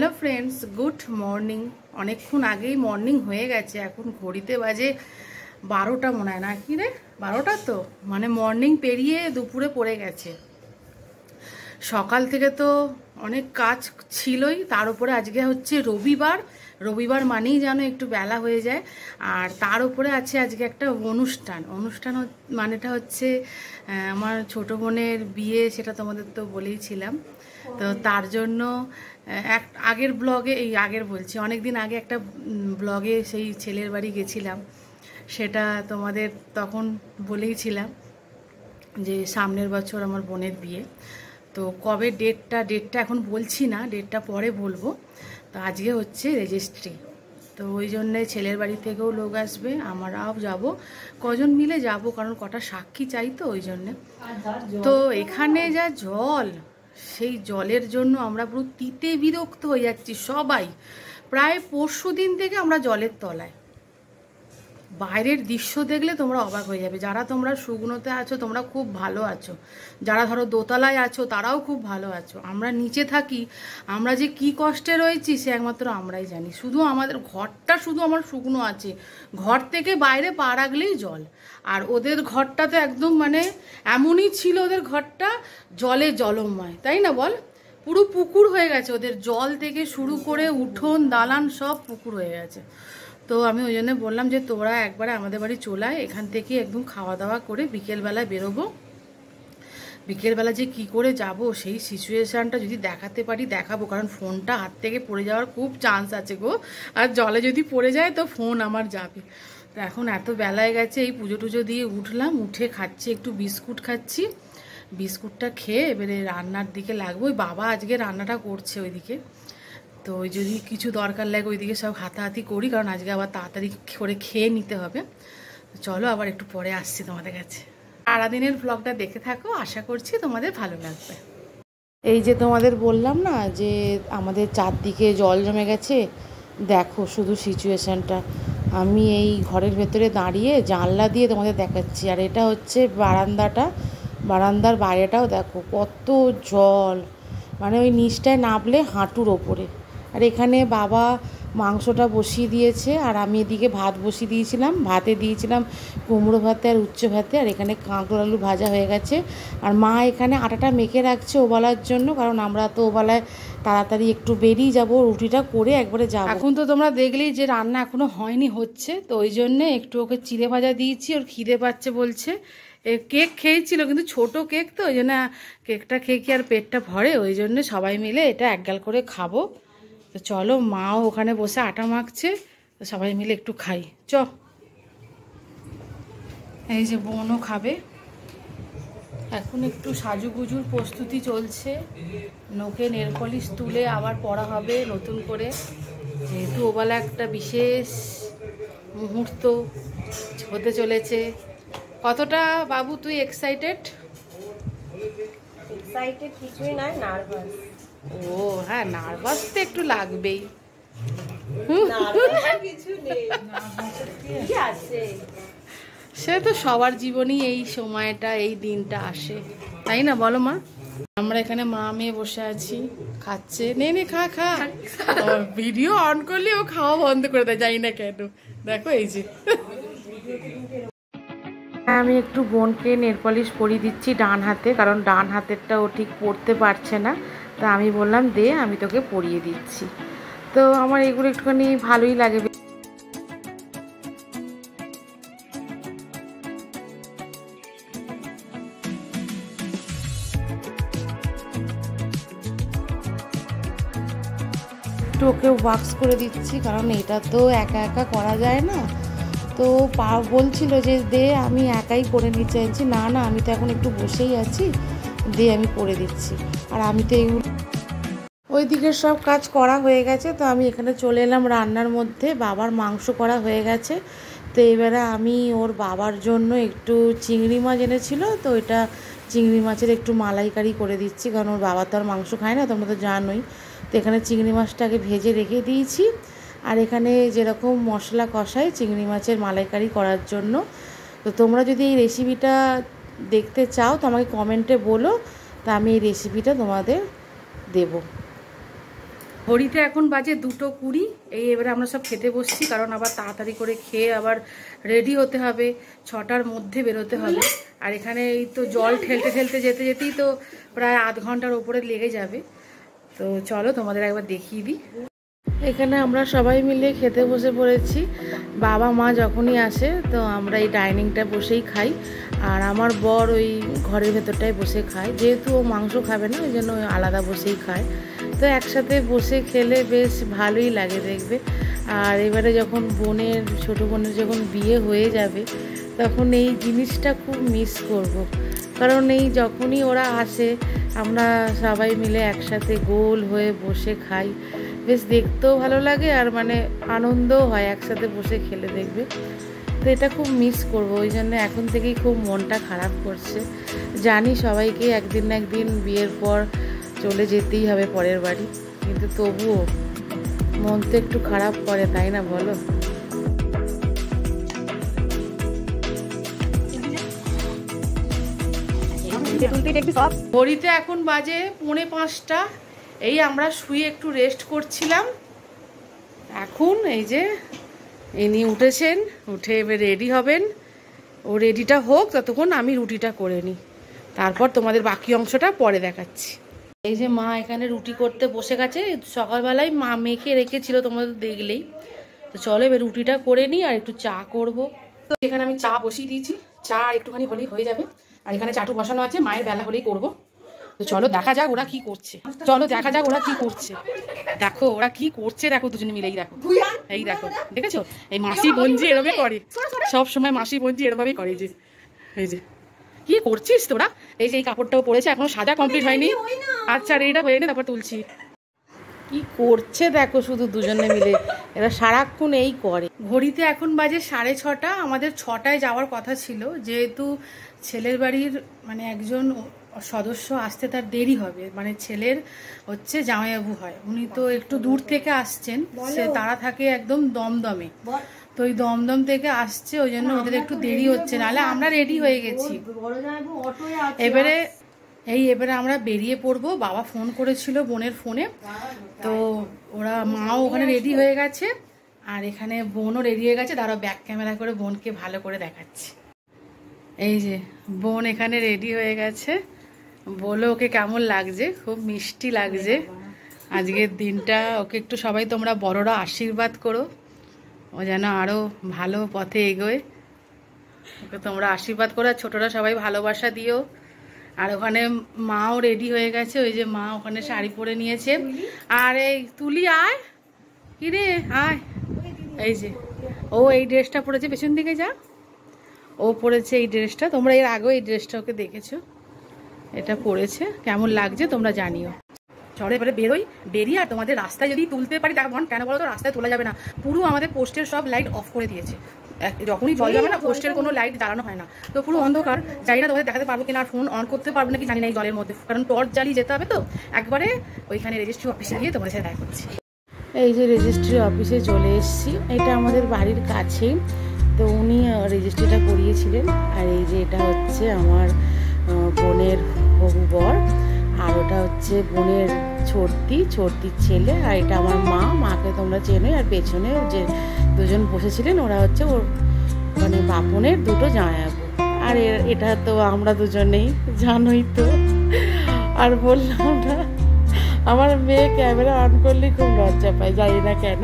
Hello friends, good morning. অনেকক্ষণ আগেই morning হয়ে গেছে, এখন ঘড়িতে বাজে 12টা মনে হয়, না কি রে? 12টা তো, মানে মর্নিং পেরিয়ে দুপুরে পড়ে গেছে। সকাল থেকে তো অনেক কাজ ছিলই, তার উপরে আজকে হচ্ছে রবিবার। রবিবার মানেই যেন একটু বেলা হয়ে যায়। আর তার উপরে আছে আজকে একটা অনুষ্ঠান মানেটা হচ্ছে আমার ছোট বোনের বিয়ে, সেটা তোমাদের তো বলেইছিলাম। তো তার জন্য অনেক দিন আগে একটা ব্লগে সেই ছেলের বাড়ি গেছিলাম, সেটা তোমাদের তখন বলেইছিলাম যে সামনের বছর আমার বোনের বিয়ে। তো কবে ডেটটা এখন বলছি না, ডেটটা পরে বলবো। তো আজকে হচ্ছে রেজিস্ট্রি, তো ওই জন্যে ছেলের বাড়ি থেকেও লোক আসবে, আমরাও যাব, কজন মিলে যাব, কারণ কটা সাক্ষী চাই, তো ওই জন্যে। তো এখানে যা জল, সেই জলের জন্য আমরা পুরো তিতে বিরক্ত হয়ে যাচ্ছি সবাই। প্রায় পরশু দিন থেকে আমরা জলের তলায়। বাইরের দৃশ্য দেখলে তোমরা অবাক হয়ে যাবে। যারা তোমরা শুকনোতে আছো তোমরা খুব ভালো আছো, যারা ধরো দোতলায় আছো তারাও খুব ভালো আছো। আমরা নিচে থাকি, আমরা যে কি কষ্টে রয়েছি সে একমাত্র আমরাই জানি। শুধু আমাদের ঘরটা শুধু আমার শুকনো আছে, ঘর থেকে বাইরে পা রাখলেই জল। আর ওদের ঘরটা তো একদম মানে এমনই ছিল, ওদের ঘরটা জলে জলময়, তাই না বল? পুরো পুকুর হয়ে গেছে ওদের, জল থেকে শুরু করে উঠোন দালান সব পুকুর হয়ে গেছে। তো আমি ওই জন্য বললাম যে তোরা একবারে আমাদের বাড়ি চলে আয়, এখান থেকে একদম খাওয়া দাওয়া করে বিকেলবেলায় বেরোবো। বিকেলবেলা যে কি করে যাব সেই সিচুয়েশানটা যদি দেখাতে পারি দেখাবো, কারণ ফোনটা হাত থেকে পড়ে যাওয়ার খুব চান্স আছে গো। আর জলে যদি পড়ে যায় তো ফোন আমার যাবে। তো এখন এত বেলায় গেছে, এই পুজো টুজো দিয়ে উঠলাম, উঠে খাচ্ছি একটু বিস্কুট খাচ্ছি। বিস্কুটটা খেয়ে এবারে রান্নার দিকে লাগবো। ওই বাবা আজকে রান্নাটা করছে ওইদিকে, তো ওই যদি কিছু দরকার লাগে ওইদিকে সব হাতাহাতি করি, কারণ আজকে আবার তাড়াতাড়ি করে খেয়ে নিতে হবে। চলো আবার একটু পরে আসছি তোমাদের কাছে। সারাদিনের ব্লগটা দেখে থাকো, আশা করছি তোমাদের ভালো লাগবে। এই যে তোমাদের বললাম না যে আমাদের চারদিকে জল জমে গেছে, দেখো শুধু সিচুয়েশানটা। আমি এই ঘরের ভেতরে দাঁড়িয়ে জানলা দিয়ে তোমাদের দেখাচ্ছি, আর এটা হচ্ছে বারান্দাটা। বারান্দার বাইরেটাও দেখো কত জল, মানে ওই নিচটায় নামলে হাঁটুর ওপরে। আর এখানে বাবা মাংসটা বসিয়ে দিয়েছে, আর আমি এদিকে ভাত বসিয়ে দিয়েছিলাম। ভাতে দিয়েছিলাম কুমড়ো ভাতে আর উচ্চ ভাতে, আর এখানে কাঁকড় আলু ভাজা হয়ে গেছে। আর মা এখানে আটাটা মেখে রাখছে ওবেলার জন্য, কারণ আমরা তো ওবেলায় তাড়াতাড়ি একটু বেরিয়ে যাব, রুটিটা করে একবারে যাব। এখন তো তোমরা দেখলেই যে রান্না এখনও হয়নি, হচ্ছে। তো ওই জন্যে একটু ওকে চিড়ে ভাজা দিয়েছি, ওর খিদে পাচ্ছে বলছে। কেক খেয়েছিল, কিন্তু ছোট কেক তো, ওই জন্য কেকটা খেয়ে কি আর পেটটা ভরে, ওই জন্য সবাই মিলে এটা একগাল করে খাবো। তো চলো, মাও ওখানে বসে আটা মাখছে, তো সবাই মিলে একটু খাই চ। এই যে বোনও খাবে। এখন একটু সাজুগুজুর প্রস্তুতি চলছে, নখে নেল পলিশ তুলে আবার পরা হবে নতুন করে, যেহেতু ওবেলা একটা বিশেষ মুহূর্ত হতে চলেছে। কতটা বাবু তুই এক্সাইটেড? কিছুই নয়, নার্ভাস। ও হ্যাঁ, নার্ভাস তো একটু লাগবেই। সে তো সবার জীবনেই এই সময়টা, এই দিনটা আসে, তাই না বলো মা? আমরা এখানে মা মেয়ে বসে আছি, খাচ্ছে। নে নে খা খা। ভিডিও অন করলে ও খাওয়া বন্ধ করে দেয়, জানি না কেন। দেখো এই যে আমি একটু বোনকে নেল পলিশ পরিয়ে দিচ্ছি ডান হাতে, কারণ ডান হাতেরটা ও ঠিক পরতে পারছে না। তা আমি বললাম দে, আমি তোকে পরিয়ে দিচ্ছি। তো আমার এগুলো একটুখানি ভালোই লাগে। একটু ওকে ওয়াক্স করে দিচ্ছি, কারণ এটা তো একা একা করা যায় না। তো বলছিল যে দে, আমি একাই করে নিতে চাইছি। না না, আমি তো এখন একটু বসেই আছি, দে আমি করে দিচ্ছি। আর আমি তো এগুলো ওই দিকের সব কাজ করা হয়ে গেছে, তো আমি এখানে চলে এলাম রান্নার মধ্যে। বাবার মাংস করা হয়ে গেছে, তো এবারে আমি ওর বাবার জন্য একটু চিংড়ি মাছ এনেছিল, তো এটা চিংড়ি মাছের একটু মালাইকারি করে দিচ্ছি, কারণ ওর বাবা তো আর মাংস খায় না, তোমরা তো জানোই। তো এখানে চিংড়ি মাছটাকে ভেজে রেখে দিয়েছি, আর এখানে যেরকম মশলা কষাই চিংড়ি মাছের মালাইকারি করার জন্য। তো তোমরা যদি এই রেসিপিটা দেখতে চাও তো আমাকে কমেন্টে বলো, তা আমি এই রেসিপিটা তোমাদের দেবো। ঘড়িতে এখন বাজে 2:20। এবারে আমরা সব খেতে বসছি, কারণ আবার তাড়াতাড়ি করে খেয়ে আবার রেডি হতে হবে, 6টার মধ্যে বেরোতে হবে। আর এখানে এই তো জল ঠেলতে ঠেলতে যেতে যেতেই তো প্রায় আধ ঘন্টার ওপরে লেগে যাবে। তো চলো তোমাদের একবার দেখিয়ে দিই। এখানে আমরা সবাই মিলে খেতে বসে পড়েছি। বাবা মা যখনই আসে তো আমরা এই ডাইনিংটা বসেই খাই, আর আমার বর ওই ঘরের ভেতরটায় বসে খায়, যেহেতু ও মাংস খাবে না, ওই জন্য আলাদা বসেই খায়। তো একসাথে বসে খেলে বেশ ভালোই লাগে দেখবে। আর এবারে যখন ছোটো বোনের যখন বিয়ে হয়ে যাবে, তখন এই জিনিসটা খুব মিস করব। কারণ এই যখনই ওরা আসে আমরা সবাই মিলে একসাথে গোল হয়ে বসে খাই, বেশ দেখতেও ভালো লাগে আর মানে আনন্দও হয় একসাথে বসে খেলে দেখবে। তো এটা খুব মিস করব, ওই জন্য এখন থেকেই খুব মনটা খারাপ করছে। জানি সবাইকে একদিন না একদিন বিয়ের পর চলে যেতেই হবে পরের বাড়ি, কিন্তু তবুও মন তো একটু খারাপ করে, তাই না বলো? ঘড়িতে এখন বাজে 4:45। এই আমরা শুয়ে একটু রেস্ট করছিলাম। এখন এই যে ইনি উঠেছেন, উঠে এবার রেডি হবেন। ও রেডিটা হোক ততক্ষণ আমি রুটিটা করে নিই, তারপর তোমাদের বাকি অংশটা পরে দেখাচ্ছি। এই যে মা এখানে রুটি করতে বসে গেছে, সকালবেলায় মা মেখে রেখেছিল, তোমাদের দেখলেই। তো চলো এবার রুটিটা করে নিই আর একটু চা করব। তো এখানে আমি চা বসিয়ে দিয়েছি, চা একটুখানি হলেই হয়ে যাবে। আর এখানে চাটু বসানো আছে, মায়ের বেলা হলেই করবো। তো চলো দেখা যাক ওরা কি করছে, দেখো ওরা কি করছে, দেখো দুজনে মিলেই দেখো। এই দেখো, দেখেছো? এই মাসি বোনজি এরমে করে, সব সময় মাসি বোনজি এরভাবেই করে। যে এই যে কি করছিস তোরা? এই যে এই কাপড়টাও পরেছে, এখনো সাজা কমপ্লিট হয়নি। আচ্ছা রেডিটা হয়ে নি, তারপর তুলছি। কি করছে দেখো শুধু দুজনে মিলে, এরা সারাক্ষণ এই করে। ঘড়িতে এখন বাজে 6:30। আমাদের 6টায় যাওয়ার কথা ছিল, যেহেতু ছেলের বাড়ির মানে একজন সদস্য আসতে তার দেরি হবে, মানে ছেলের হচ্ছে জামাইবাবু হয়, উনি তো একটু দূর থেকে আসছেন, সে তারা থাকে একদম দমদমে। তো ওই দমদম থেকে আসছে, ওই জন্য ওদের একটু দেরি হচ্ছে, নাহলে আমরা রেডি হয়ে গেছি। এবারে আমরা বেরিয়ে পড়বো। বাবা ফোন করেছিল বোনের ফোনে, তো ওরা মাও ওখানে রেডি হয়ে গেছে, আর এখানে বোনও রেডি হয়ে গেছে। দাঁড়াও ব্যাক ক্যামেরা করে বোনকে ভালো করে দেখাচ্ছি। এই যে বোন এখানে রেডি হয়ে গেছে, বলো ওকে কেমন লাগছে? খুব মিষ্টি লাগছে আজকের দিনটা। ওকে একটু সবাই তোমরা বড়রা আশীর্বাদ করো, ও যেন আরও ভালো পথে এগোয়। ওকে তোমরা আশীর্বাদ করো, আর ছোটরা সবাই ভালোবাসা দিও। আর ওখানে মাও রেডি হয়ে গেছে, ওই যে মা ওখানে শাড়ি পরে নিয়েছে। আর এই তুলি আয়, কিরে আয়। এই যে ও এই ড্রেসটা পরেছে, পেছন দিকে যা, ও পরেছে এই ড্রেসটা। তোমরা এর আগেও এই ড্রেসটা ওকে দেখেছো, এটা পরেছে। কেমন লাগছে তোমরা জানিও। চলো এবারে বেরিয়ে আর তোমাদের রাস্তায় যদি তুলতে পারি দেখো। কেন বলো তো, রাস্তায় তোলা যাবে না, পুরো আমাদের পোস্টের সব লাইট অফ করে দিয়েছে। যখনই জল যাবে না, পোস্টের কোনো লাইট জ্বালানো হয় না, তো পুরো অন্ধকার। জানি না তোমাদের দেখাতে পারবো কিনা, আর ফোন অন করতে পারবো নাকি জানি না এই জলের মধ্যে, কারণ টর্চ জ্বালিয়ে যেতে হবে। তো একবারে ওইখানে রেজিস্ট্রি অফিসে গিয়ে তোমাদের সাথে দেখা করছি। এই যে রেজিস্ট্রি অফিসে চলে এসেছি, এটা আমাদের বাড়ির কাছেই। তো উনি রেজিস্ট্রিটা করিয়েছিলেন। আর এই যে এটা হচ্ছে আমার বোনের হবু বর, আর ওটা হচ্ছে বোনের ছোটদির ছেলে, আর এটা আমার মাকে তোমরা চেনো। আর পেছনে যে দুজন বসেছিলেন ওরা হচ্ছে ওর মানে বাপনের দুটো জামাইবাবু। আর এটা তো আমরা দুজনেই, জানোই তো। আর বললাম না, আমার মেয়ে ক্যামেরা অন করলে খুব লজ্জা পায়, জানি না কেন।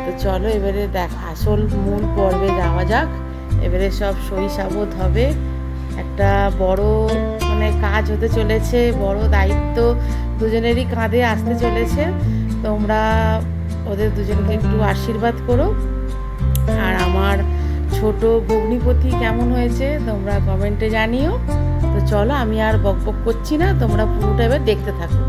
তো চলো এবারে আসল মূল পর্বে যাওয়া যাক। এবারে সব সই সাবত হবে, একটা বড় মানে কাজ হতে চলেছে, বড় দায়িত্ব দুজনেরই কাঁধে আসতে চলেছে। তোমরা ওদের দুজনকে একটু আশীর্বাদ করো। আর আমার ছোট ভগ্নিপতি কেমন হয়েছে তোমরা কমেন্টে জানিও। তো চলো আমি আর বকবক করছি না, তোমরা পুরোটা এবার দেখতে থাকো।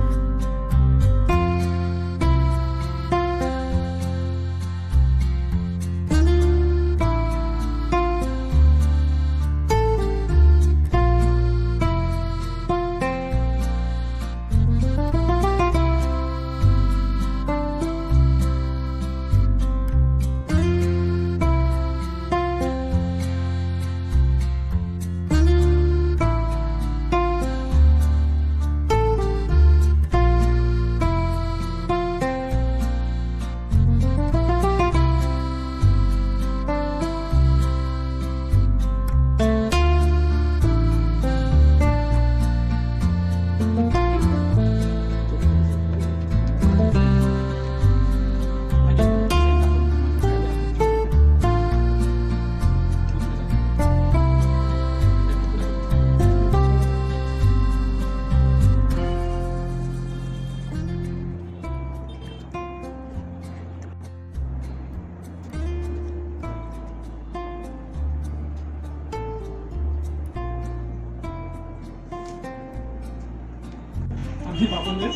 আমি বাপন বেশ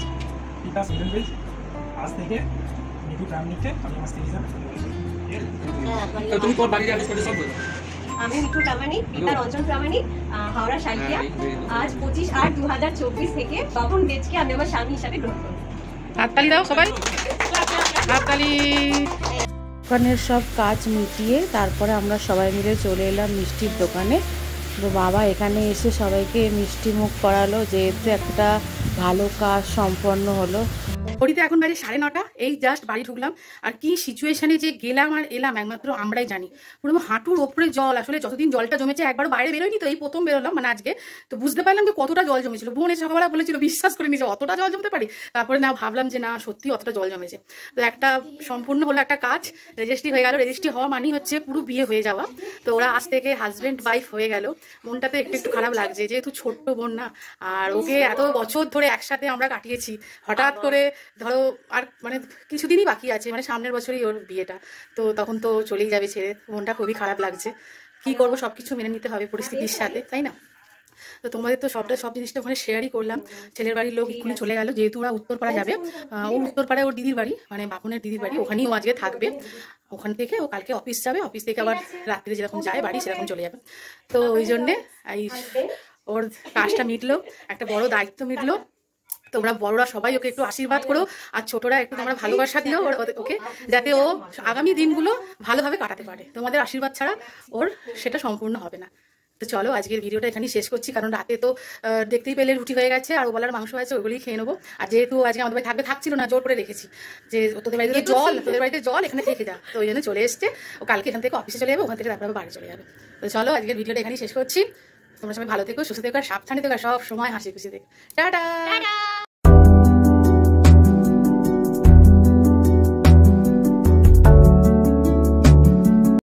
পিতা সুরেন বেশ আজ থেকে মিঠু গ্রাম নিচ্ছে আমি আমার স্ত্রী হিসাবে তুমি কোন বাড়ি যাবে সেটা সব বলো। আমি মিঠু প্রামাণিক, পিতা রঞ্জন প্রামাণিক, হাওড়া শালকিয়া। আজ 25/8/2024 থেকে বাপন বেজকে আমি আমার স্বামী হিসাবে গ্রহণ করি। হাততালি দাও সবাই, হাততালি। দোকানের সব কাজ মিটিয়ে তারপরে আমরা সবাই মিলে চলে এলাম মিষ্টির দোকানে। তো বাবা এখানে এসে সবাইকে মিষ্টি মুখ করালো, যেহেতু একটা ভালো কাজ সম্পন্ন হলো। ঘড়িতে এখন বাজে 9:30, এই জাস্ট বাড়ি ঢুকলাম। আর কি সিচুয়েশনে যে গেলাম আর এলাম একমাত্র আমরাই জানি। পুরো হাঁটুর ওপরে জল, আসলে যতদিন জলটা জমেছে একবারও বাইরে বেরোয়নি, তো এই প্রথম বেরোলাম মানে আজকে। তো বুঝতে পারলাম যে কতটা জল জমেছিল। বোন এসে সকালবেলা বলেছিল বিশ্বাস করে নিয়েছে অতটা জল জমতে পারি। তারপরে না ভাবলাম যে না সত্যি অতটা জল জমেছে। তো একটা সম্পূর্ণ হলো একটা কাজ, রেজিস্ট্রি হয়ে গেল। রেজিস্ট্রি হওয়া মানেই হচ্ছে পুরো বিয়ে হয়ে যাওয়া। তো ওরা আজ থেকে হাজব্যান্ড ওয়াইফ হয়ে গেল। মনটাতে একটু একটু খারাপ লাগছে, যেহেতু ছোট্ট বোন না, আর ওকে এত বছর ধরে একসাথে আমরা কাটিয়েছি। হঠাৎ করে ধরো আর মানে কিছুদিনই বাকি আছে, মানে সামনের বছরই ওর বিয়েটা, তো তখন তো চলেই যাবে ছেড়ে। মনটা খুবই খারাপ লাগছে। কি করবো, সবকিছু মেনে নিতে হবে পরিস্থিতির সাথে, তাই না? তো তোমাদের তো সব জিনিসটা ওখানে শেয়ারই করলাম। ছেলের বাড়ির লোক এক্ষুনি চলে গেল, যেহেতু ওরা উত্তরপাড়া যাবে। ও উত্তরপাড়ায় ওর দিদির বাড়ি, মানে বাপনের দিদির বাড়ি, ওখানেই ও আজকে থাকবে। ওখান থেকে ও কালকে অফিস যাবে, অফিস থেকে আবার রাত্রে যেরকম যায় বাড়ি সেরকম চলে যাবে। তো ওই জন্যে এই ওর কাজটা মিটলো, একটা বড় দায়িত্ব মিটলো। তোমরা বড়রা সবাই ওকে একটু আশীর্বাদ করো, আর ছোটরা একটু তোমরা ভালোবাসা দিও ওকে, যাতে ও আগামী দিনগুলো ভালোভাবে কাটাতে পারে। তোমাদের আশীর্বাদ ছাড়া ওর সেটা সম্পূর্ণ হবে না। তো চলো আজকের ভিডিওটা এখানেই শেষ করছি, কারণ রাতে তো দেখতেই পেলে রুটি হয়ে গেছে আর ওবেলার মাংস আছে, ওগুলোই খেয়ে নেবো। আর যেহেতু আজকে আমাদের বাড়ি থাকছিল না, জোর করে রেখেছি যে তোদের বাড়িতে তোদের বাড়িতে জল এখানে থেকে যা, তো ওই জন্য চলে এসছে। ও কালকে এখান থেকে অফিসে চলে যাবে, ওখান থেকে তারপরে বাড়ি চলে যাবে। তো চলো আজকের ভিডিওটা এখানেই শেষ করছি। তোমরা সবাই ভালো থেকো, সুস্থ থেকো, আর সাবধানে থেকো, সব সময় হাসি খুশি থেকো। টাটা।